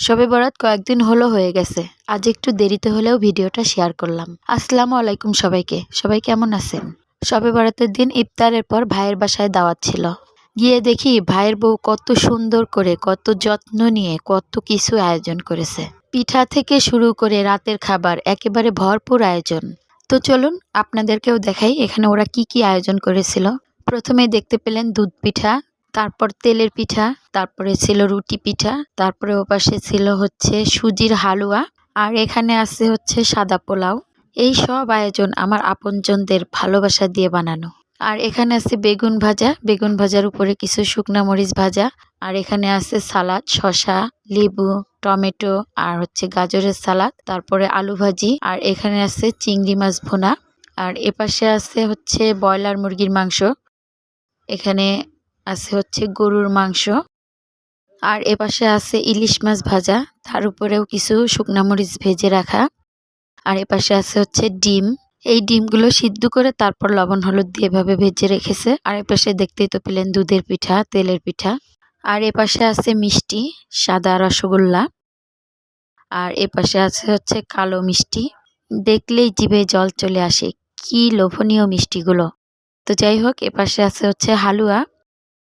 শবে বরাত কয়েকদিন হলো হয়ে গেছে। আজ একটু দেরিতে হলেও ভিডিওটা শেয়ার করলাম। আসসালামু আলাইকুম সবাইকে। সবাই কেমন আছেন? শবে বরাতের দিন ইফতারের পর ভাইয়ের বাসায় দাওয়াত ছিল। গিয়ে দেখি ভাইয়ের বউ কত সুন্দর করে, কত যত্ন নিয়ে কত কিছু আয়োজন করেছে। পিঠা থেকে শুরু করে রাতের খাবার একেবারে ভরপুর আয়োজন। তো চলুন আপনাদেরকেও দেখাই এখানে ওরা কি কি আয়োজন করেছিল। প্রথমেই দেখতে পেলেন দুধ পিঠা, তারপর তেলের পিঠা, তারপরে ছিল রুটি পিঠা, তারপরে ওপাশে ছিল হচ্ছে সুজির হালুয়া, আর এখানে আছে হচ্ছে সাদা পোলাও। এই সব আয়োজন আমার আপনজনদের ভালোবাসা দিয়ে বানানো। আর এখানে আছে বেগুন ভাজা, বেগুন ভাজার উপরে কিছু শুকনা মরিচ ভাজা, আর এখানে আছে সালাদ, শসা, লেবু, টমেটো, আর হচ্ছে গাজরের সালাদ, তারপরে আলু ভাজি, আর এখানে আছে চিংড়ি মাছ ভুনা, আর এপাশে আছে হচ্ছে ব্রয়লার মুরগির মাংস, এখানে আছে হচ্ছে গরুর মাংস, আর এপাশে আছে ইলিশ মাছ ভাজা, তার উপরেও কিছু শুকনা মরিচ ভেজে রাখা, আর এপাশে আছে হচ্ছে ডিম। এই ডিমগুলো সিদ্ধ করে তারপর লবণ হলুদ দিয়ে এভাবে ভেজে রেখেছে। আর এপাশে দেখতেই তো পেলেন দুধের পিঠা, তেলের পিঠা, আর এপাশে আছে মিষ্টি, সাদা রসগোল্লা, আর এপাশে আছে হচ্ছে কালো মিষ্টি। দেখলেই জিভে জল চলে আসে, কি লোভনীয় মিষ্টিগুলো। তো যাই হোক, এপাশে আছে হচ্ছে হালুয়া,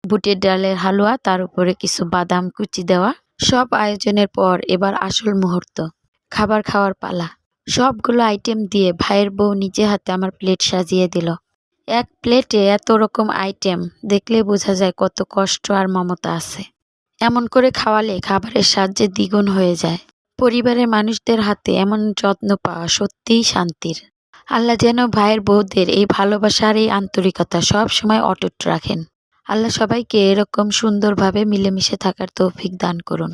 বুটের ডালের হালুয়া, তার উপরে কিছু বাদাম কুচি দেওয়া। সব আয়োজনের পর এবার আসল মুহূর্ত, খাবার খাওয়ার পালা। সবগুলো আইটেম দিয়ে ভাইয়ের বউ নিজে হাতে আমার প্লেট সাজিয়ে দিল। এক প্লেটে এত রকম আইটেম, দেখলে বোঝা যায় কত কষ্ট আর মমতা আছে। এমন করে খাওয়ালে খাবারের স্বাদ যে দ্বিগুণ হয়ে যায়। পরিবারের মানুষদের হাতে এমন যত্ন পাওয়া সত্যিই শান্তির। আল্লাহ যেন ভাইয়ের বউদের এই ভালোবাসা আর এই আন্তরিকতা সব সময় অটুট রাখেন। আল্লাহ সবাইকে এরকম সুন্দরভাবে মিলেমিশে থাকার তৌফিক দান করুন।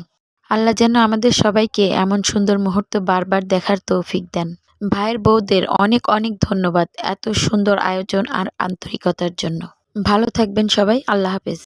আল্লাহ যেন আমাদের সবাইকে এমন সুন্দর মুহূর্ত বারবার দেখার তৌফিক দেন। ভাইয়ের বউদের অনেক অনেক ধন্যবাদ এত সুন্দর আয়োজন আর আন্তরিকতার জন্য। ভালো থাকবেন সবাই। আল্লাহ হাফেজ।